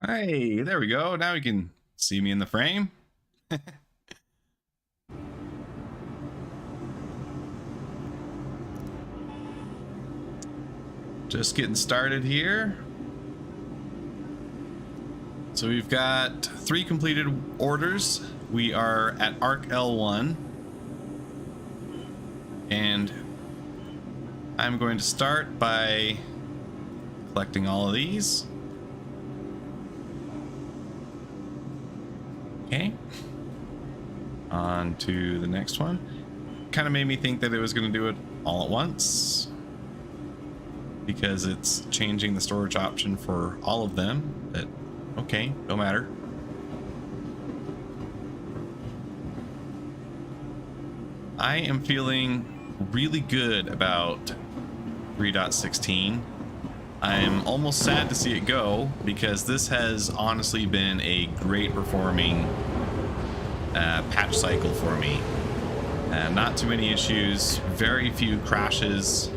Hey, there we go. Now you can see me in the frame. Just getting started here. So we've got 3 completed orders. We are at Arc L1. And I'm going to start by collecting all of these. Okay. On to the next one. Kind of made me think that it was going to do it all at once, because it's changing the storage option for all of them, but okay, no matter. I am feeling really good about 3.16. I'm almost sad to see it go, because this has honestly been a great performing patch cycle for me. Not too many issues, very few crashes,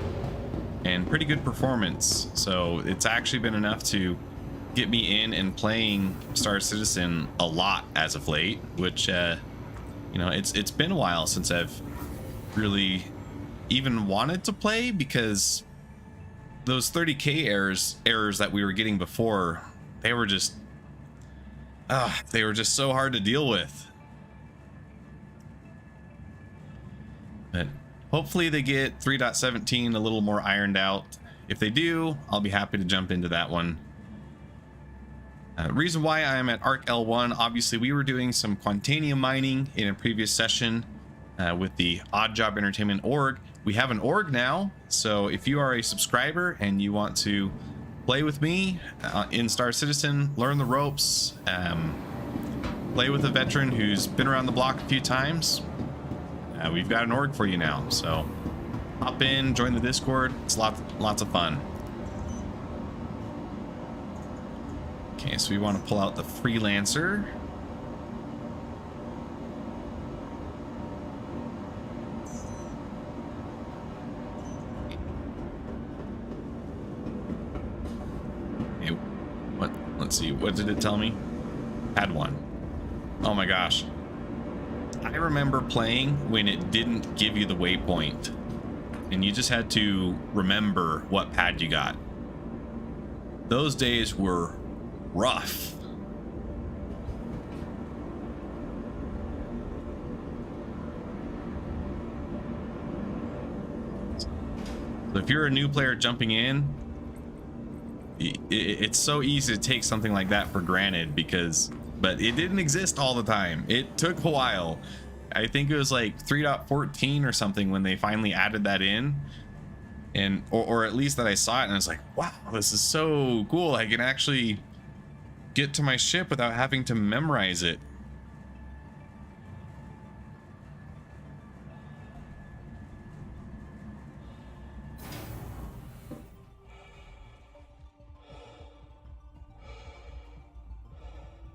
and pretty good performance. So it's actually been enough to get me in and playing Star Citizen a lot as of late, which you know, it's been a while since I've really even wanted to play, because those 30k errors that we were getting before, they were just so hard to deal with. But hopefully they get 3.17 a little more ironed out. If they do, I'll be happy to jump into that one. Reason why I'm at Arc L1, obviously we were doing some Quantanium mining in a previous session with the Odd Job Entertainment org. We have an org now, so if you are a subscriber and you want to play with me in Star Citizen, learn the ropes, play with a veteran who's been around the block a few times, we've got an org for you now. So hop in, join the Discord. It's lots of fun. Okay, so we want to pull out the freelancer. Okay, what? Let's see. What did it tell me? Had one. Oh my gosh. I remember playing when it didn't give you the waypoint, and you just had to remember what pad you got. Those days were rough. So if you're a new player jumping in, it's so easy to take something like that for granted, but it didn't exist all the time. It took a while. I think it was like 3.14 or something when they finally added that in, and or at least that I saw it and I was like, wow, this is so cool. I can actually get to my ship without having to memorize it.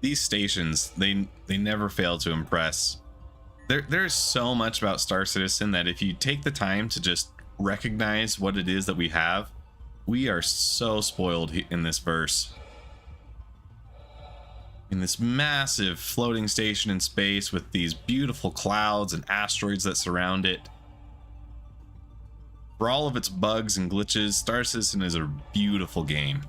These stations, they never fail to impress. There's so much about Star Citizen that if you take the time to just recognize what it is that we have, we are so spoiled in this verse. In this massive floating station in space with these beautiful clouds and asteroids that surround it. For all of its bugs and glitches, Star Citizen is a beautiful game.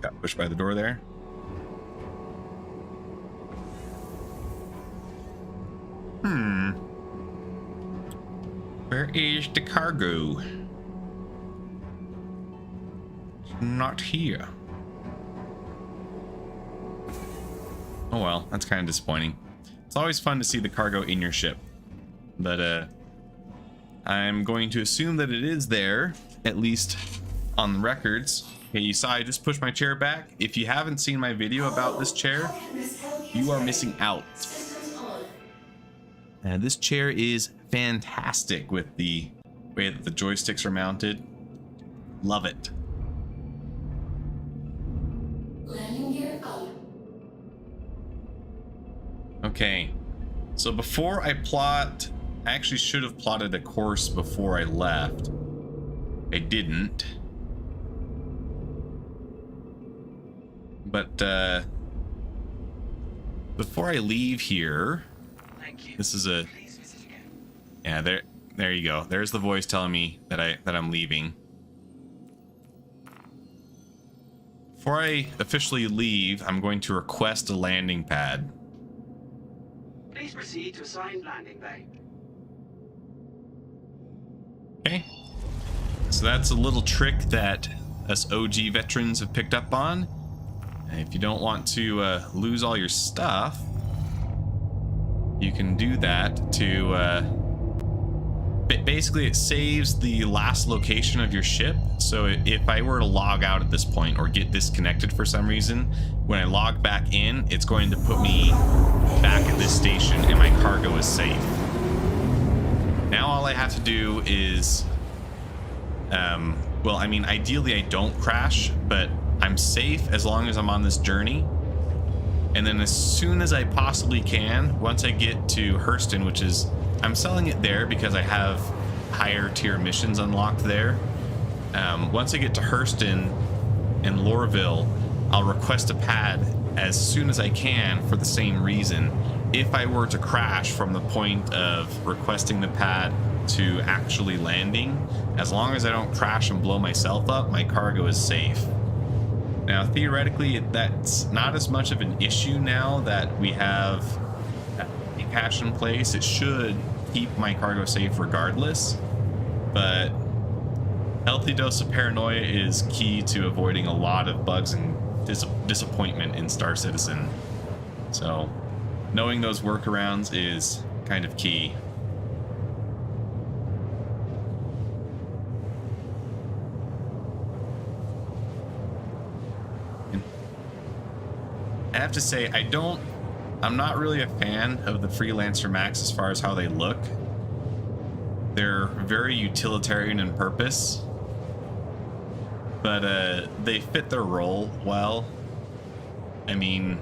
Got pushed by the door there. Where is the cargo? It's not here. Oh well, that's kind of disappointing. It's always fun to see the cargo in your ship, but I'm going to assume that it is there, at least on the records. Okay, you saw I just pushed my chair back. If you haven't seen my video about this chair, you are missing out. This chair is fantastic with the way that the joysticks are mounted. Love it. Landing gear out. Okay, so before I plot I actually should have plotted a course before I left. I didn't. But before I leave here, this is a yeah, there you go. There's the voice telling me that I'm leaving. Before I officially leave, I'm going to request a landing pad. Please proceed to assigned landing bay. Okay. So that's a little trick that us OG veterans have picked up on. And if you don't want to lose all your stuff, you can do that to basically it saves the last location of your ship. So if I were to log out at this point or get disconnected for some reason, when I log back in, it's going to put me back at this station and my cargo is safe. Now all I have to do is well, I mean, ideally I don't crash, but I'm safe as long as I'm on this journey. And then as soon as I possibly can, once I get to Hurston, which is, I'm selling it there because I have higher tier missions unlocked there. Once I get to Hurston and Lorville, I'll request a pad as soon as I can for the same reason. If I were to crash from the point of requesting the pad to actually landing, as long as I don't crash and blow myself up, my cargo is safe. Now, theoretically, that's not as much of an issue now that we have a patch in place. It should keep my cargo safe regardless, but healthy dose of paranoia is key to avoiding a lot of bugs and disappointment in Star Citizen. So knowing those workarounds is kind of key. I have to say, I'm not really a fan of the Freelancer Max as far as how they look. They're very utilitarian in purpose, but they fit their role well. I mean,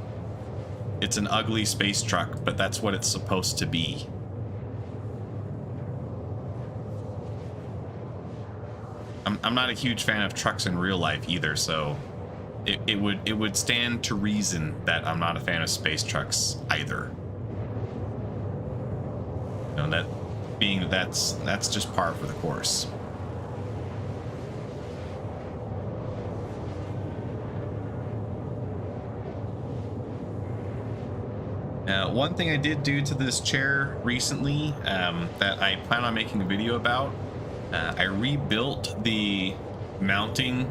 it's an ugly space truck, but that's what it's supposed to be. I'm not a huge fan of trucks in real life either, so it would stand to reason that I'm not a fan of space trucks either. You know, that being that's just par for the course. One thing I did do to this chair recently that I plan on making a video about, I rebuilt the mounting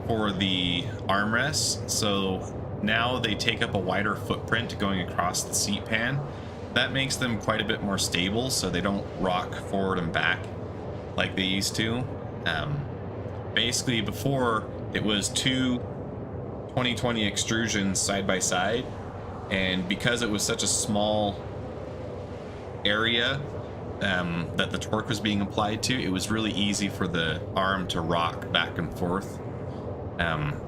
for the armrests, so now they take up a wider footprint going across the seat pan. That makes them quite a bit more stable, so they don't rock forward and back like they used to. Basically, before it was two 2020 extrusions side by side, and because it was such a small area that the torque was being applied to, it was really easy for the arm to rock back and forth.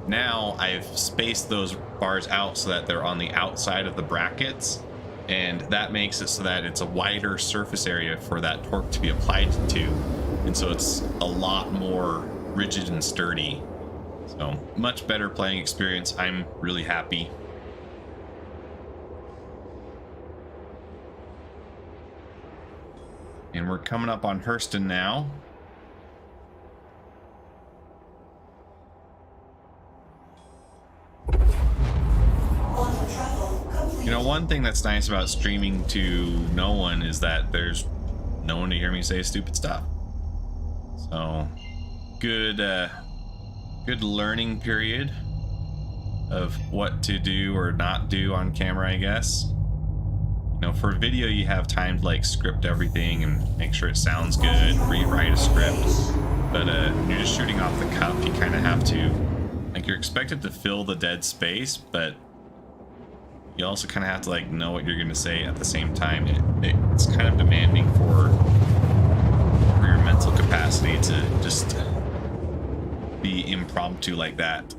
Now I've spaced those bars out so that they're on the outside of the brackets, and that makes it so that it's a wider surface area for that torque to be applied to, and so it's a lot more rigid and sturdy. So much better playing experience. I'm really happy. And we're coming up on Hurston now. You know, one thing that's nice about streaming to no one is that there's no one to hear me say stupid stuff. So, good learning period of what to do or not do on camera, I guess. You know, for video, you have time to like script everything and make sure it sounds good, rewrite a script. But when you're just shooting off the cuff, you kind of have to, like, you're expected to fill the dead space, but you also kind of have to like know what you're going to say at the same time. It's kind of demanding for your mental capacity to just be impromptu like that.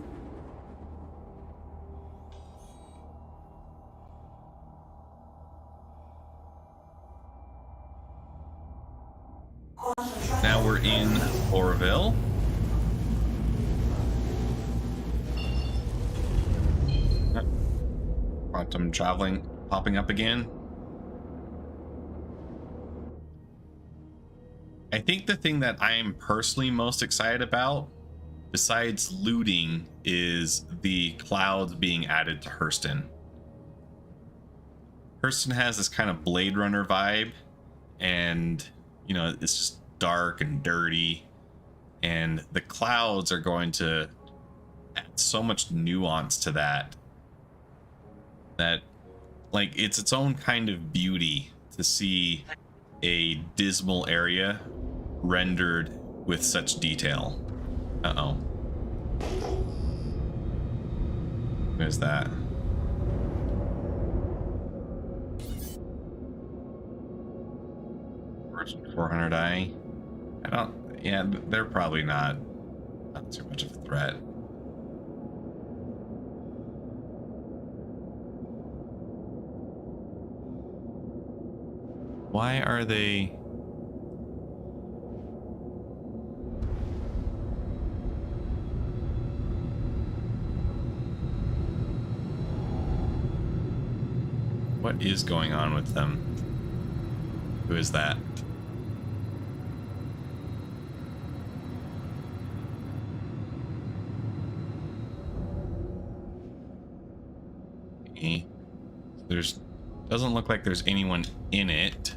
Now we're in Oroville. Quantum traveling popping up again. I think the thing that I am personally most excited about, besides looting, is the clouds being added to Hurston. Hurston has this kind of Blade Runner vibe, and you know, it's just dark and dirty, and the clouds are going to add so much nuance to that, like it's its own kind of beauty to see a dismal area rendered with such detail. Uh-oh. There's that. Version 400i. I don't, yeah, they're probably not too much of a threat. Why are they? What is going on with them? Who is that? Okay. There's doesn't look like there's anyone in it.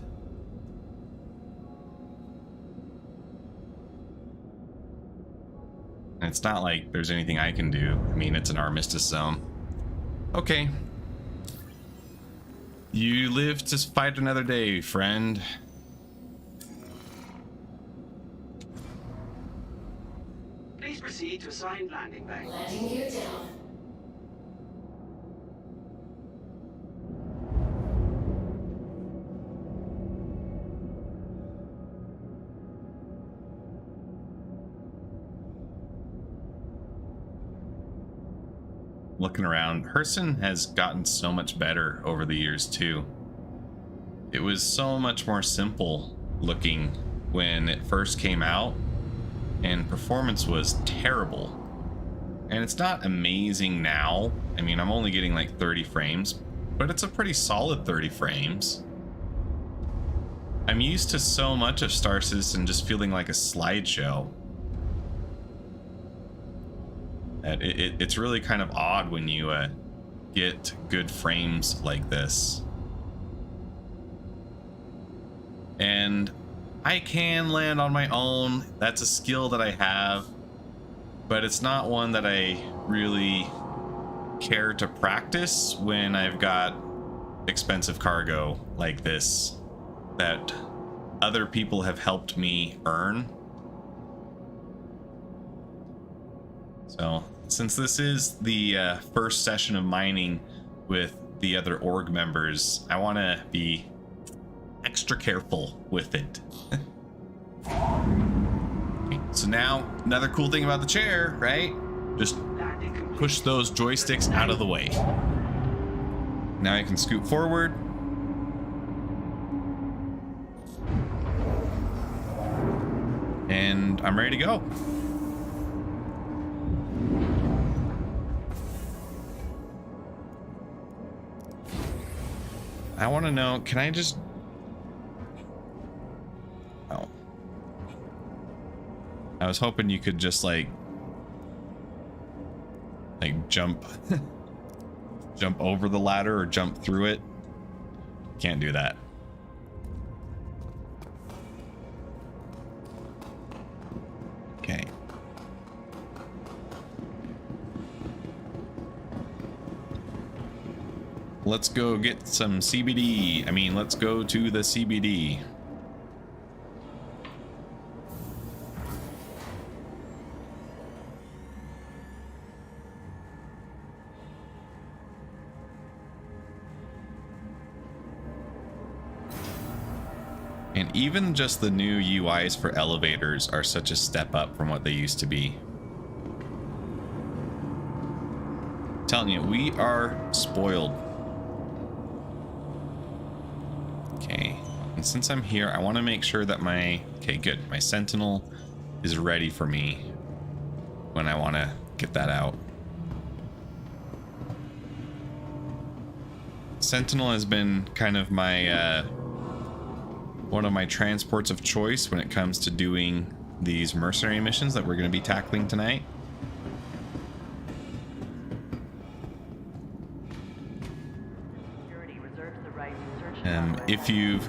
And it's not like there's anything I can do. I mean, it's an armistice zone. Okay. You live to fight another day, friend. Please proceed to assigned landing bay. Landing gear down. Looking around, Hurston has gotten so much better over the years too. It was so much more simple looking when it first came out, and performance was terrible. And it's not amazing now. I mean, I'm only getting like 30 frames, but it's a pretty solid 30 frames. I'm used to so much of Star Citizen just feeling like a slideshow. It's really kind of odd when you get good frames like this. And I can land on my own. That's a skill that I have, but it's not one that I really care to practice when I've got expensive cargo like this that other people have helped me earn. So since this is the first session of mining with the other org members, I want to be extra careful with it. Okay, so now another cool thing about the chair, right? Just push those joysticks out of the way. Now I can scoot forward. And I'm ready to go. I want to know, can I just... Oh. I was hoping you could just like jump jump over the ladder or jump through it. Can't do that. Okay. Let's go get some CBD. I mean, let's go to the CBD. And even just the new UIs for elevators are such a step up from what they used to be. I'm telling you, we are spoiled. Okay, And since I'm here, I want to make sure that okay, good. My Sentinel is ready for me when I want to get that out. Sentinel has been kind of my one of my transports of choice when it comes to doing these mercenary missions that we're going to be tackling tonight. If you've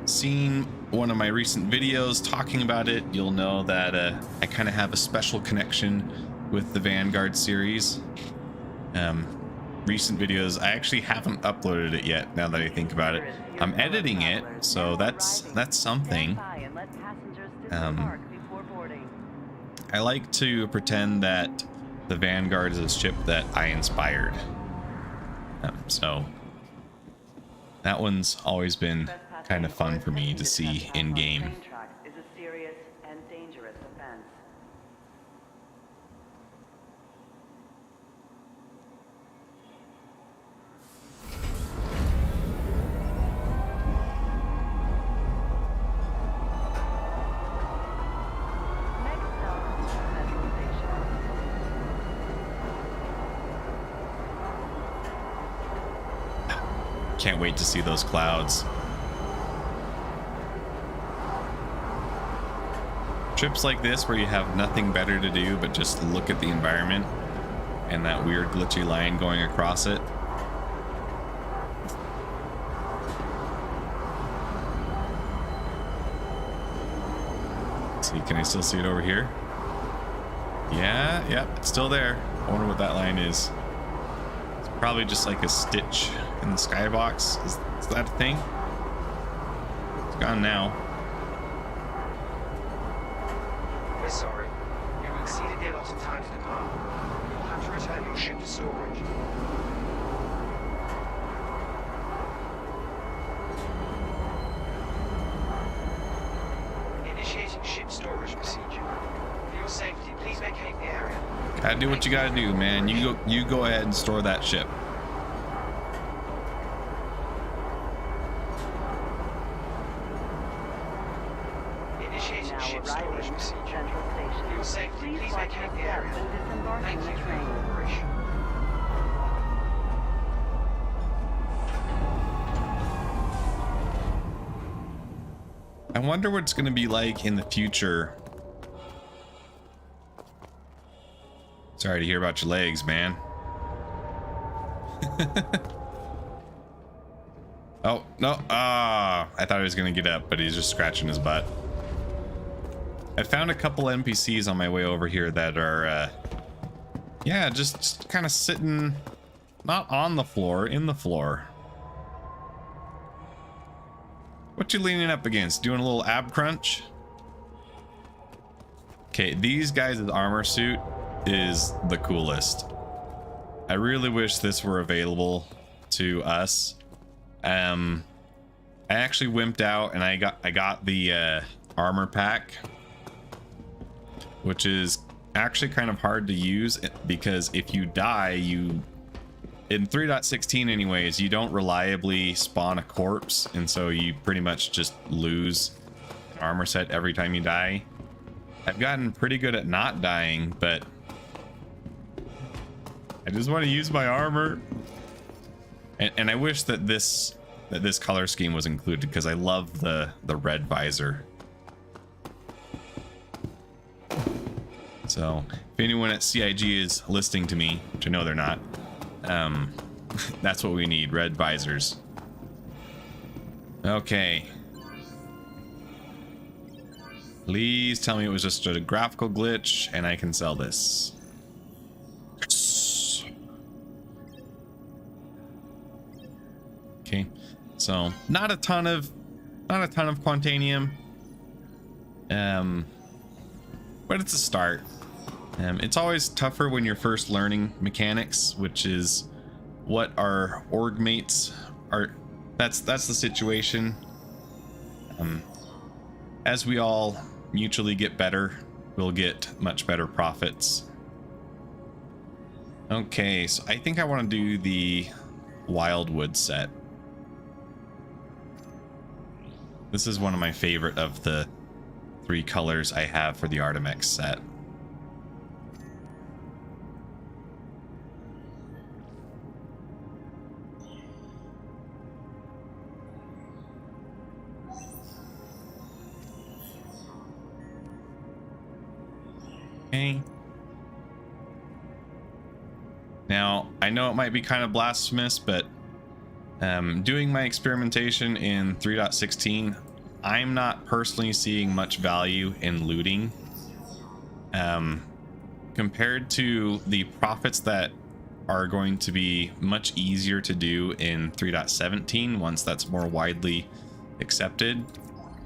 seen one of my recent videos talking about it, you'll know that I kind of have a special connection with the Vanguard series. Recent videos, I actually haven't uploaded it yet, now that I think about it. I'm editing it, so that's something. I like to pretend that the Vanguard is a ship that I inspired. So that one's always been kind of fun for me to see in game. Can't wait to see those clouds. Trips like this where you have nothing better to do but just look at the environment and that weird glitchy line going across it. Let's see, can I still see it over here? Yeah, it's still there. I wonder what that line is. It's probably just like a stitch in the skybox. Is that a thing? It's gone now. We're sorry. You exceeded the allotted time to depart. You'll have to return your ship to storage. Initiating ship storage procedure. For your safety, please vacate the area. Gotta do what you gotta do, man. You go ahead and store that ship. Initiating ship storage procedure. For your safety, please vacate the area. Thank you for your cooperation. I wonder what it's gonna be like in the future. Sorry to hear about your legs, man. Oh, no. I thought he was going to get up, but he's just scratching his butt. I found a couple NPCs on my way over here that are, yeah, just kind of sitting, not on the floor, in the floor. What you leaning up against? Doing a little ab crunch? Okay, these guys' armor suit is the coolest. I really wish this were available to us. I actually wimped out and I got the armor pack, which is actually kind of hard to use because if you die, in 3.16 anyways, you don't reliably spawn a corpse, and so you pretty much just lose an armor set every time you die. I've gotten pretty good at not dying, but I just want to use my armor. And I wish that this color scheme was included because I love the red visor. So if anyone at CIG is listening to me, which I know they're not, that's what we need, red visors. Okay. Please tell me it was just a graphical glitch and I can sell this. Okay, so not a ton of Quantanium, but it's a start. It's always tougher when you're first learning mechanics, which is what our org mates are. That's the situation. As we all mutually get better, we'll get much better profits. Okay, so I think I want to do the Wildwood set. This is one of my favorite of the 3 colors I have for the Artemex set. Okay. Now, I know it might be kind of blasphemous, but doing my experimentation in 3.16, I'm not personally seeing much value in looting. Compared to the profits that are going to be much easier to do in 3.17 once that's more widely accepted,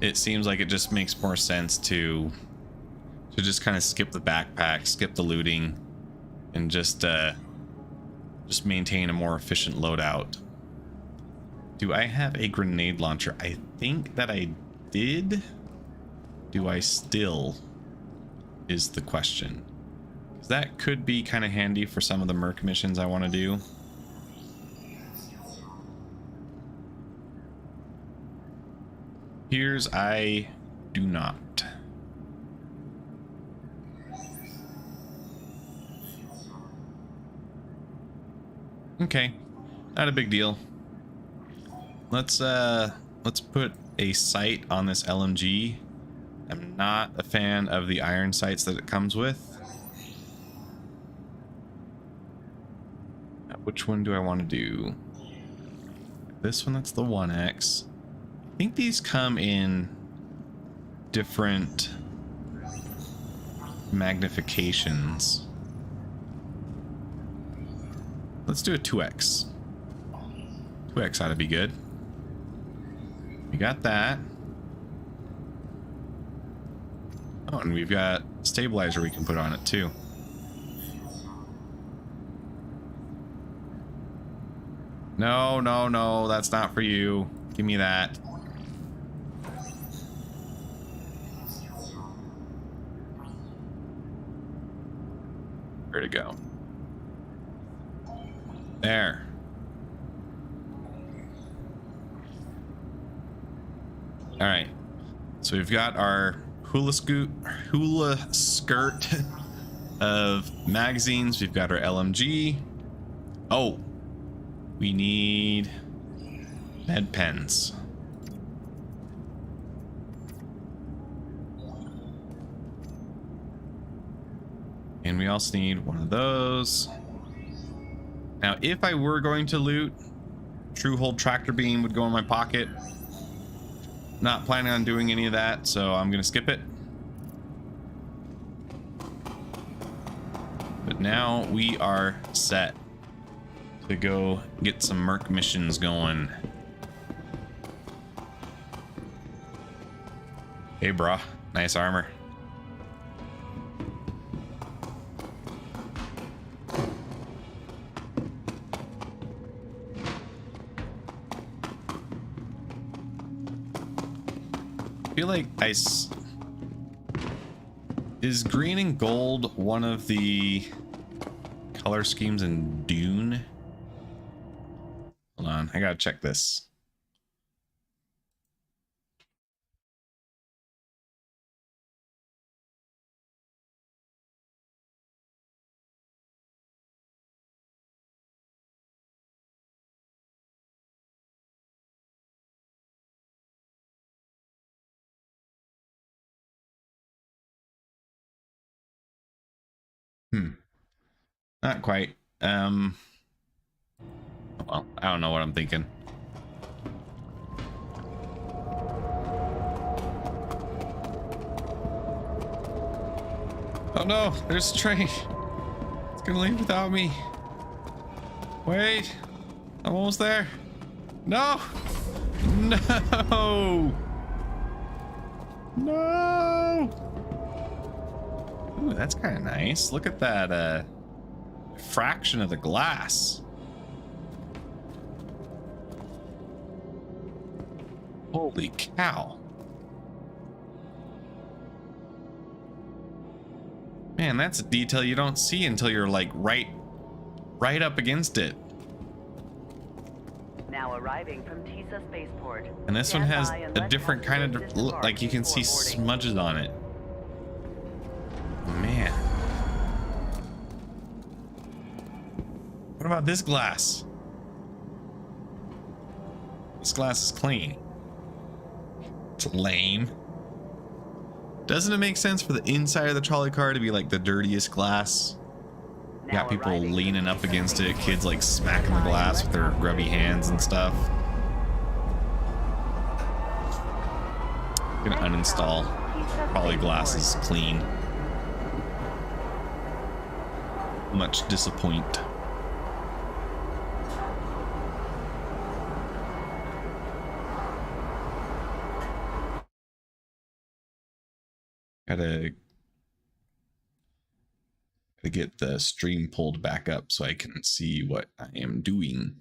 it seems like it just makes more sense to just kind of skip the backpack, skip the looting, and just maintain a more efficient loadout. Do I have a grenade launcher? I think that I did. Do I still? Is the question. That could be kind of handy for some of the merc missions I want to do. Here's I do not. Okay, not a big deal. Let's put a sight on this LMG. I'm not a fan of the iron sights that it comes with. Which one do I want to do? This one, that's the 1X. I think these come in different magnifications. Let's do a 2X. 2X ought to be good. We got that. Oh, and we've got stabilizer we can put on it too. No, no, no, that's not for you. Give me that. Where'd it go? There. All right. So we've got our hula skirt of magazines. We've got our LMG. Oh, we need med pens. And we also need one of those. Now, if I were going to loot, True Hold Tractor Beam would go in my pocket. Not planning on doing any of that, so I'm gonna skip it. But now we are set to go get some merc missions going. Hey, brah. Nice armor. I feel like is green and gold one of the color schemes in Dune? Hold on, I gotta check this. Not quite. Well, I don't know what I'm thinking. Oh no, there's a train. It's gonna leave without me. Wait, I'm almost there. No! No! No! Ooh, that's kind of nice. Look at that fraction of the glass. Holy cow. Man, that's a detail you don't see until you're like right up against it. Now arriving from Tisa Spaceport. And this one Stand has by and a let different kind passengers of disembark like you can see before boarding. smudges on it. Man. What about this glass? This glass is clean. It's lame. Doesn't it make sense for the inside of the trolley car to be like the dirtiest glass? You got people leaning up against it, kids like smacking the glass with their grubby hands and stuff. I'm gonna uninstall. Trolley glass is clean. Much disappoint. Gotta get the stream pulled back up so I can see what I am doing.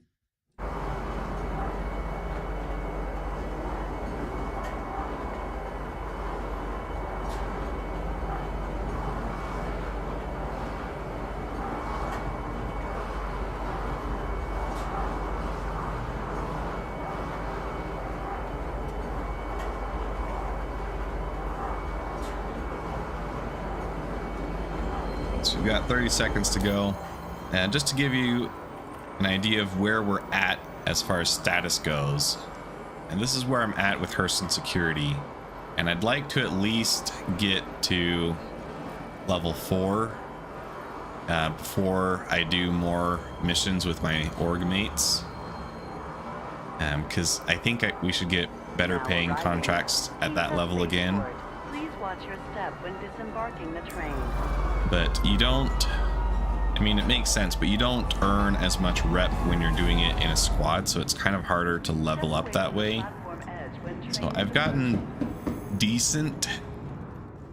So we've got 30 seconds to go. And just to give you an idea of where we're at as far as status goes. And this is where I'm at with Hurston Security. And I'd like to at least get to level 4 before I do more missions with my org mates. Because I think we should get better paying contracts at that level again. Please watch your step when disembarking the train. But you don't, I mean, it makes sense, but you don't earn as much rep when you're doing it in a squad, so it's kind of harder to level up that way. So I've gotten decent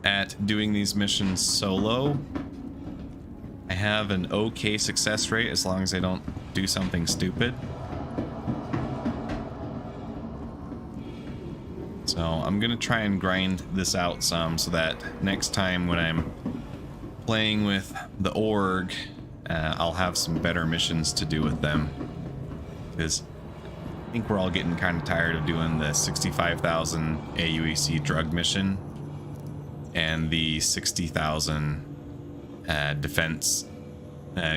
at doing these missions solo. I have an okay success rate as long as I don't do something stupid. So I'm gonna try and grind this out some so that next time when I'm playing with the org, I'll have some better missions to do with them, because I think we're all getting kind of tired of doing the 65,000 AUEC drug mission and the 60,000 defense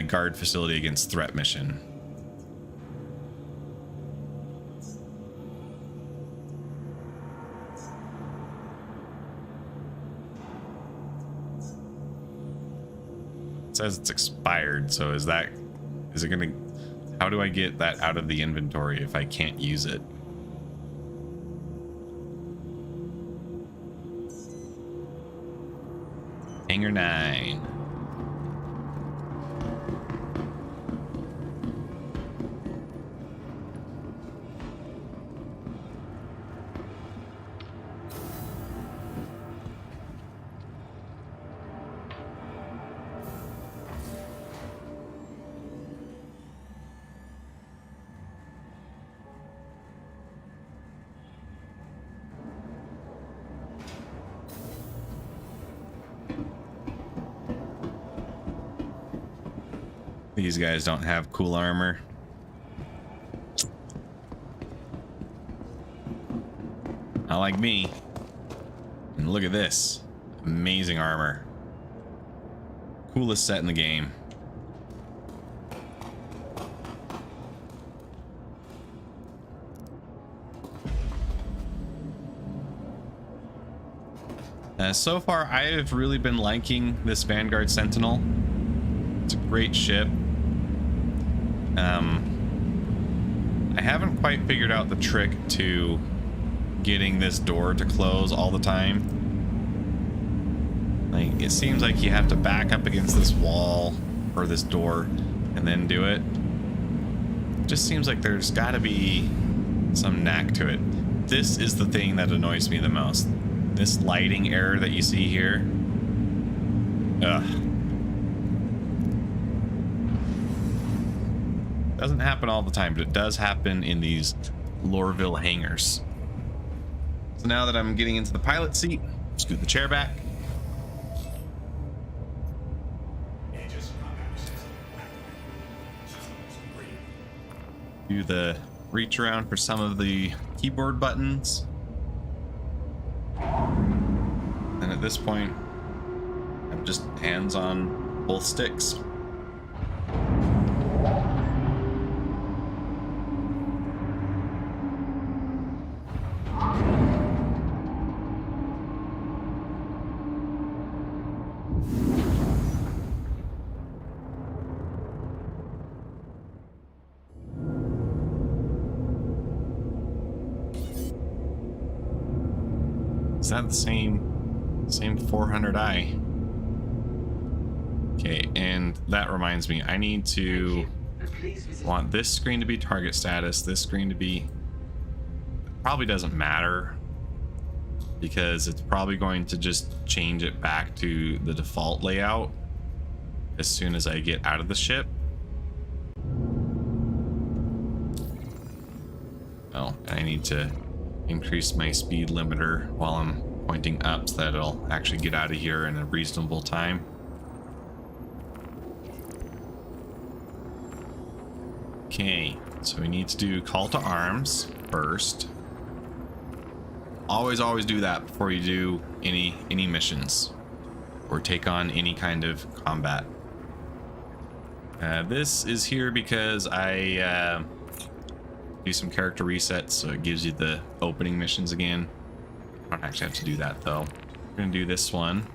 guard facility against threat mission. Says it's expired, so is it gonna, how do I get that out of the inventory if I can't use it? Hangar 9. These guys don't have cool armor. Not like me. And look at this. Amazing armor. Coolest set in the game. So far, I have really been liking this Vanguard Sentinel. It's a great ship. I haven't quite figured out the trick to getting this door to close all the time. Like, it seems like you have to back up against this wall or this door and then do it. It just seems like there's got to be some knack to it. This is the thing that annoys me the most. This lighting error that you see here. Ugh. Doesn't happen all the time, but it does happen in these Lorville hangars. So now that I'm getting into the pilot seat, scoot the chair back. Do the reach around for some of the keyboard buttons. And at this point, I'm just hands on both sticks. Is that the same 400i? Okay, and that reminds me, I need to want this screen to be target status, this screen to be, probably doesn't matter because it's probably going to just change it back to the default layout as soon as I get out of the ship. Oh, I need to increase my speed limiter while I'm pointing up so that it'll actually get out of here in a reasonable time. Okay, so we need to do call to arms first. Always do that before you do any missions or take on any kind of combat. This is here because I do some character resets, so it gives you the opening missions again. I don't actually have to do that though. We're gonna do this one.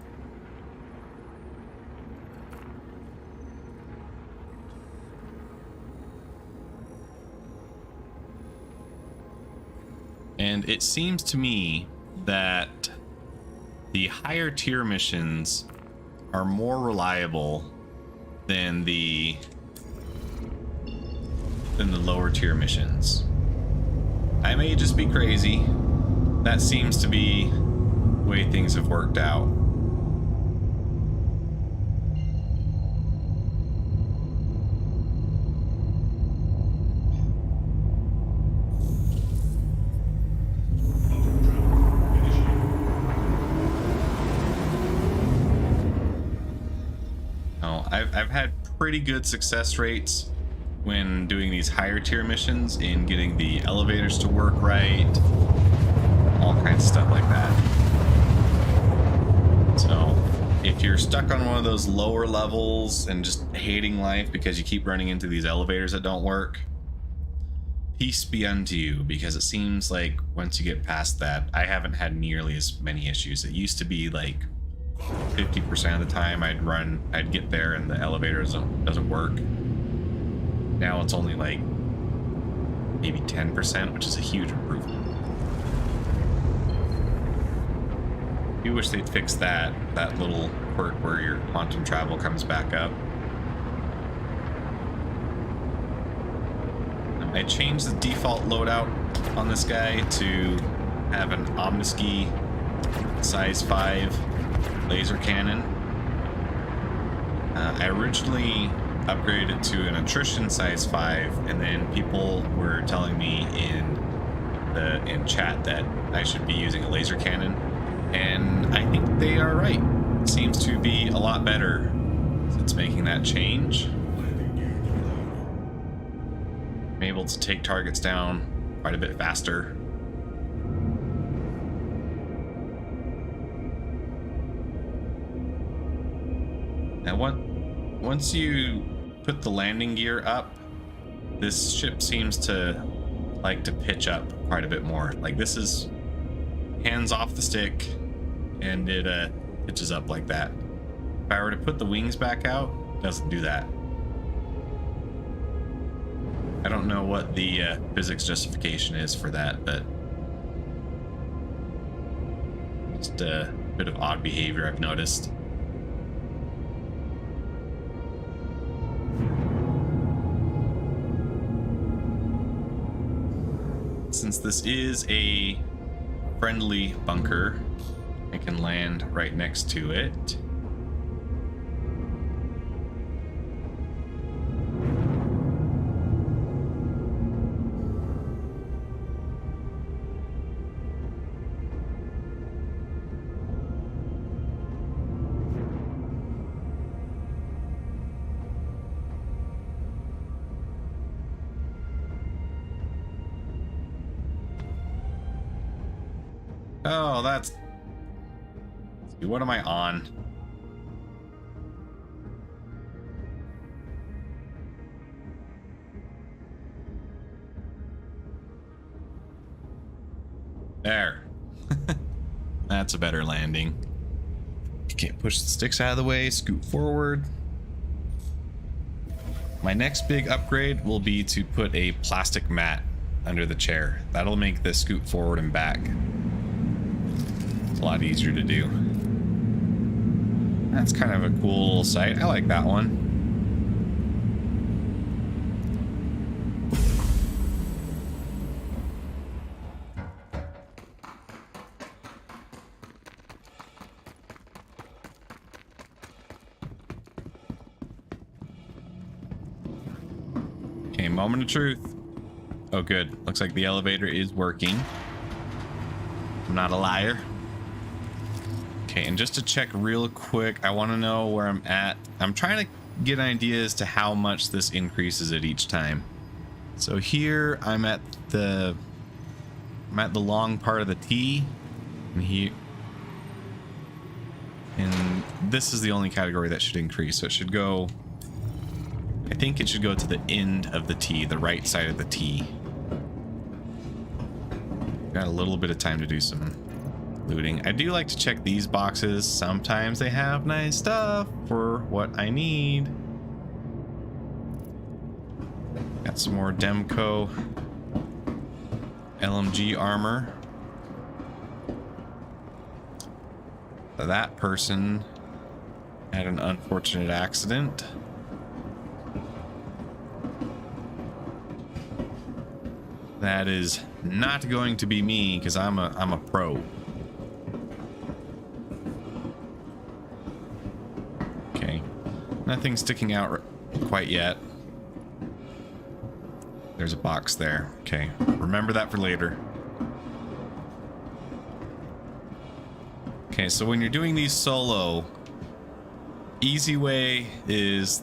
And it seems to me that the higher tier missions are more reliable than the lower tier missions. I may just be crazy. That seems to be the way things have worked out. I've had pretty good success rates when doing these higher tier missions in getting the elevators to work right, all kinds of stuff like that. So if you're stuck on one of those lower levels and just hating life because you keep running into these elevators that don't work, peace be unto you, because it seems like once you get past that, I haven't had nearly as many issues. It used to be like 50% of the time I'd get there and the elevator doesn't work. Now it's only like maybe 10%, which is a huge improvement. You wish they'd fix that little quirk where your quantum travel comes back up. I changed the default loadout on this guy to have an Omniski size 5 laser cannon. I originally upgraded it to an attrition size 5, and then people were telling me in chat that I should be using a laser cannon, and I think they are right. It seems to be a lot better since making that change. I'm able to take targets down quite a bit faster. Now once you put the landing gear up, this ship seems to like to pitch up quite a bit more. Like, this is hands off the stick and it pitches up like that. If I were to put the wings back out, it doesn't do that. I don't know what the physics justification is for that, but just a bit of odd behavior I've noticed. Since this is a friendly bunker, I can land right next to it. Oh, that's... Let's see, what am I on? There. That's a better landing. Okay, push the sticks out of the way, scoot forward. My next big upgrade will be to put a plastic mat under the chair. That'll make the scoot forward and back a lot easier to do. That's kind of a cool little sight. I like that one. Okay, moment of truth. Oh, good. Looks like the elevator is working. I'm not a liar. Okay, and just to check real quick, I want to know where I'm at. I'm trying to get an idea as to how much this increases at each time. So here I'm at the long part of the T, and here, and this is the only category that should increase. So it should go, I think it should go to the end of the T, the right side of the T. Got a little bit of time to do some looting. I do like to check these boxes. Sometimes they have nice stuff for what I need. Got some more Demco LMG armor. That person had an unfortunate accident. That is not going to be me because I'm a pro. Okay, nothing sticking out quite yet. There's a box there. Okay, remember that for later. Okay, so when you're doing these solo, easy way is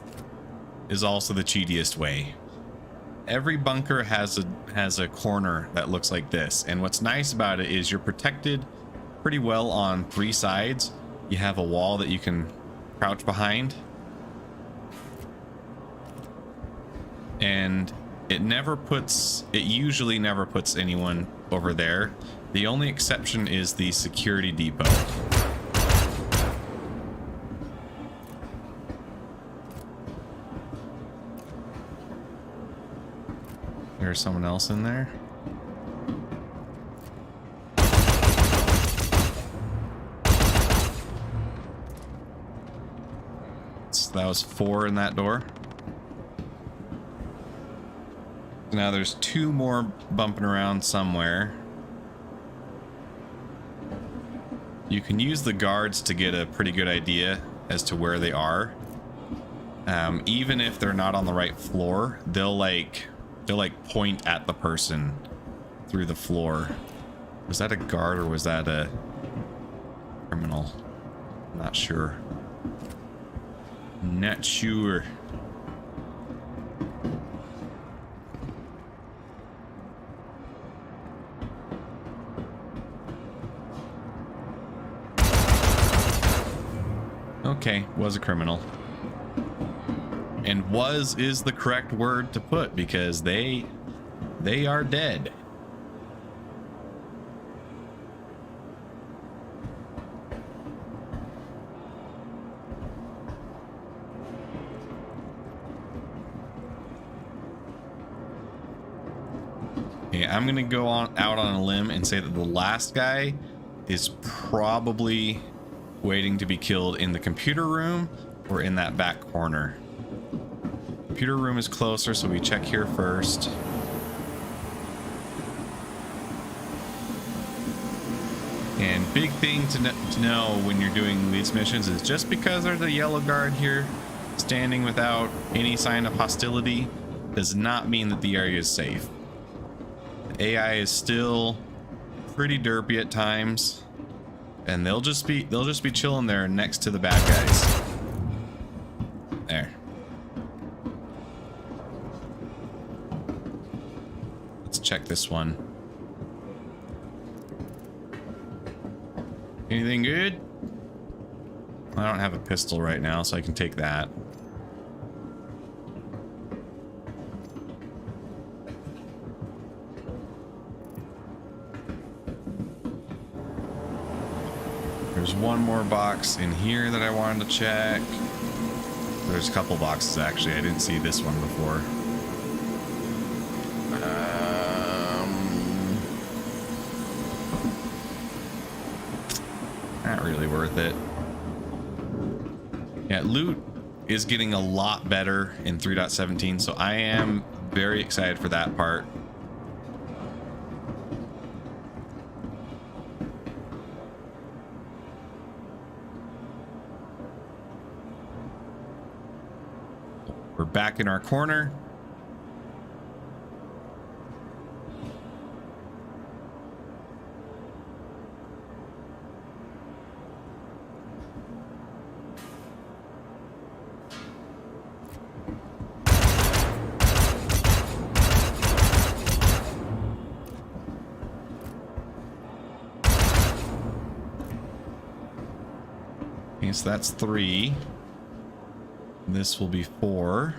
also the cheatiest way. Every bunker has a corner that looks like this, and what's nice about it is you're protected pretty well on three sides. You have a wall that you can crouch behind, and it usually never puts anyone over there. The only exception is the security depot. There's someone else in there. So that was 4 in that door. Now there's 2 more bumping around somewhere. You can use the guards to get a pretty good idea as to where they are. Even if they're not on the right floor, they'll point at the person through the floor. Was that a guard or was that a criminal? Not sure. Not sure. Okay, was a criminal. And was is the correct word to put because they are dead. Okay, I'm gonna go out on a limb and say that the last guy is probably waiting to be killed in the computer room or in that back corner. Computer room is closer, so we check here first. And big thing to know when you're doing these missions is just because there's a yellow guard here standing without any sign of hostility does not mean that the area is safe. The AI is still pretty derpy at times, and they'll just be chilling there next to the bad guys. There. Let's check this one. Anything good? I don't have a pistol right now, so I can take that. There's one more box in here that I wanted to check. There's a couple boxes actually. I didn't see this one before. Not really worth it. Yeah, loot is getting a lot better in 3.17, so I am very excited for that part. We're back in our corner. Okay, so that's 3. This will be 4.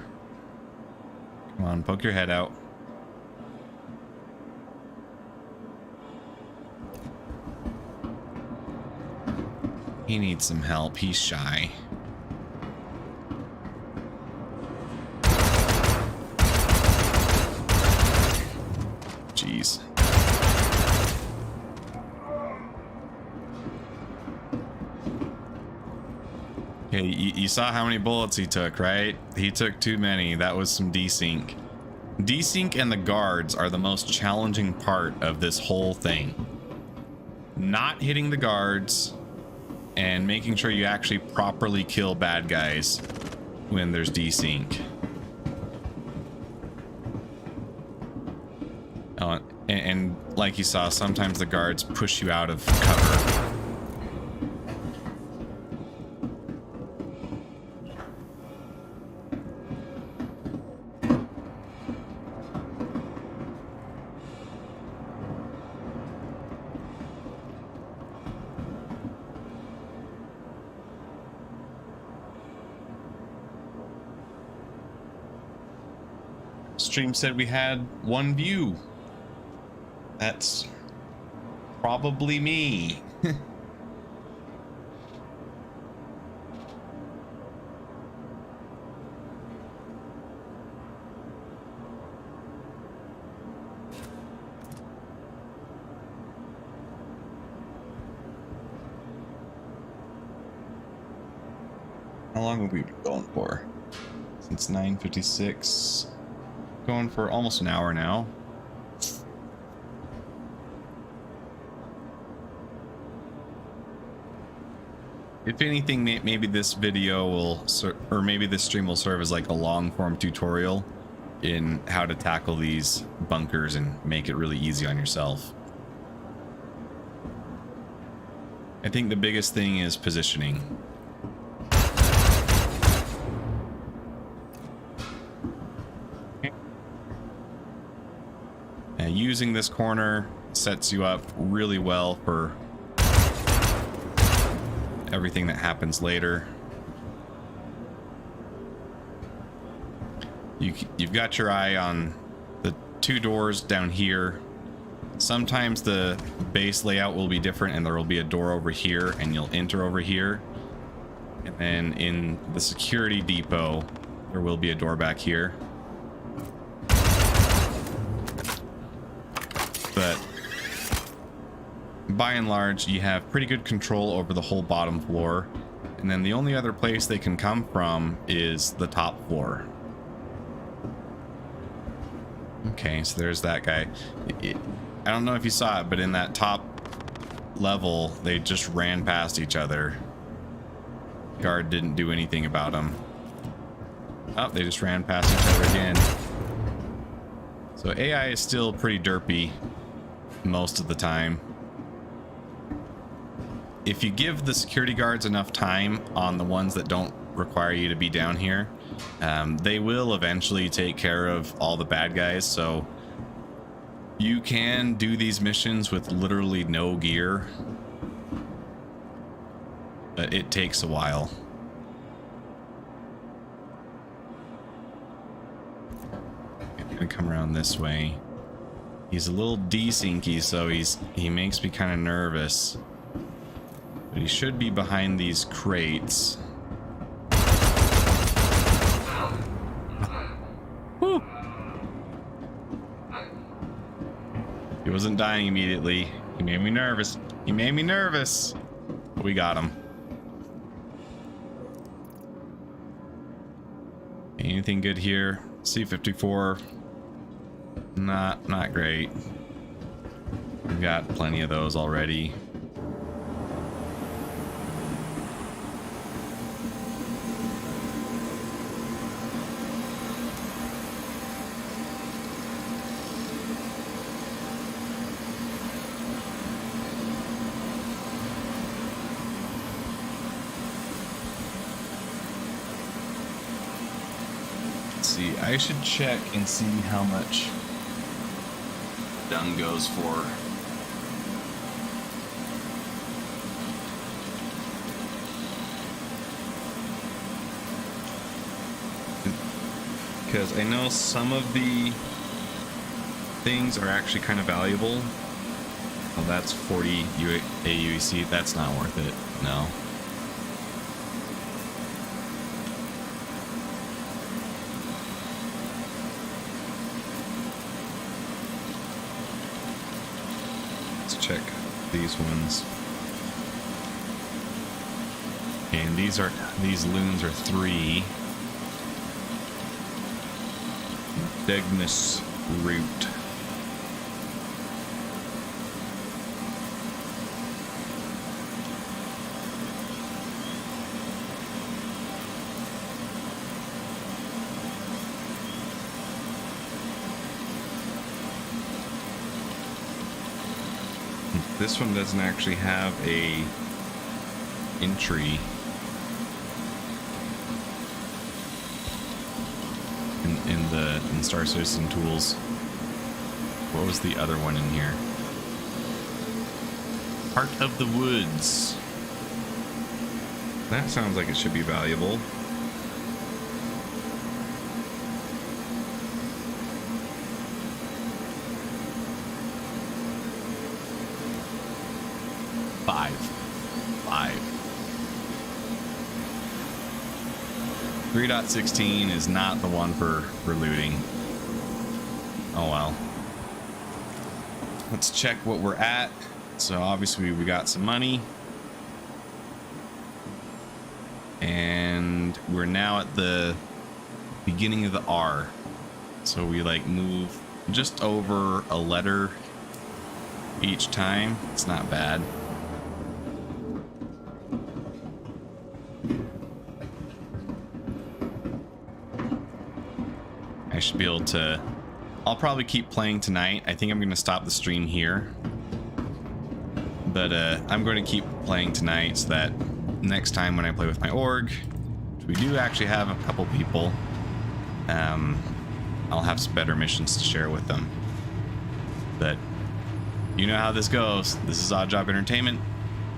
Come on, poke your head out. He needs some help. He's shy. Jeez. Okay, you saw how many bullets he took, right? He took too many. That was some desync. Desync and the guards are the most challenging part of this whole thing. Not hitting the guards and making sure you actually properly kill bad guys when there's desync. And like you saw, sometimes the guards push you out of cover. Stream said we had 1 view. That's probably me. How long have we been going for? Since 9:56. Going for almost an hour now. If anything, maybe this video will, or maybe this stream will serve as like a long form tutorial in how to tackle these bunkers and make it really easy on yourself. I think the biggest thing is positioning. Using this corner sets you up really well for everything that happens later. You've got your eye on the 2 doors down here. Sometimes the base layout will be different and there will be a door over here and you'll enter over here. And then in the security depot, there will be a door back here. But by and large, you have pretty good control over the whole bottom floor. And then the only other place they can come from is the top floor. Okay, so there's that guy. I don't know if you saw it, but in that top level, they just ran past each other. Guard didn't do anything about them. Oh, they just ran past each other again. So AI is still pretty derpy most of the time. If you give the security guards enough time on the ones that don't require you to be down here, they will eventually take care of all the bad guys. So you can do these missions with literally no gear but it takes a while. I'm gonna come around this way. He's a little desyncy, so he makes me kind of nervous. But he should be behind these crates. Whew. He wasn't dying immediately. He made me nervous. He made me nervous. But we got him. Anything good here? C-54. Not great. We've got plenty of those already. See, I should check and see how much dung goes for. Because I know some of the things are actually kind of valuable. Well, that's 40 AUEC. That's not worth it. No. Check these ones. And these loons are 3. Degnus root. This one doesn't actually have a entry in Star Citizen Tools. What was the other one in here? Heart of the Woods. That sounds like it should be valuable. Five. 3.16 is not the one for looting. Oh well. Let's check what we're at. So obviously we got some money. And we're now at the beginning of the R. So we like move just over a letter each time. It's not bad. I should be able to... I'll probably keep playing tonight. I think I'm going to stop the stream here. But I'm going to keep playing tonight so that next time when I play with my org, which we do actually have a couple people, I'll have some better missions to share with them. But you know how this goes. This is Odd Job Entertainment,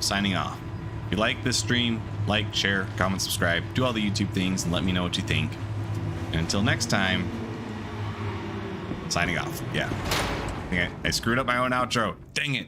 signing off. If you like this stream, like, share, comment, subscribe, do all the YouTube things, and let me know what you think. And until next time, signing off. Yeah. I think I screwed up my own outro. Dang it.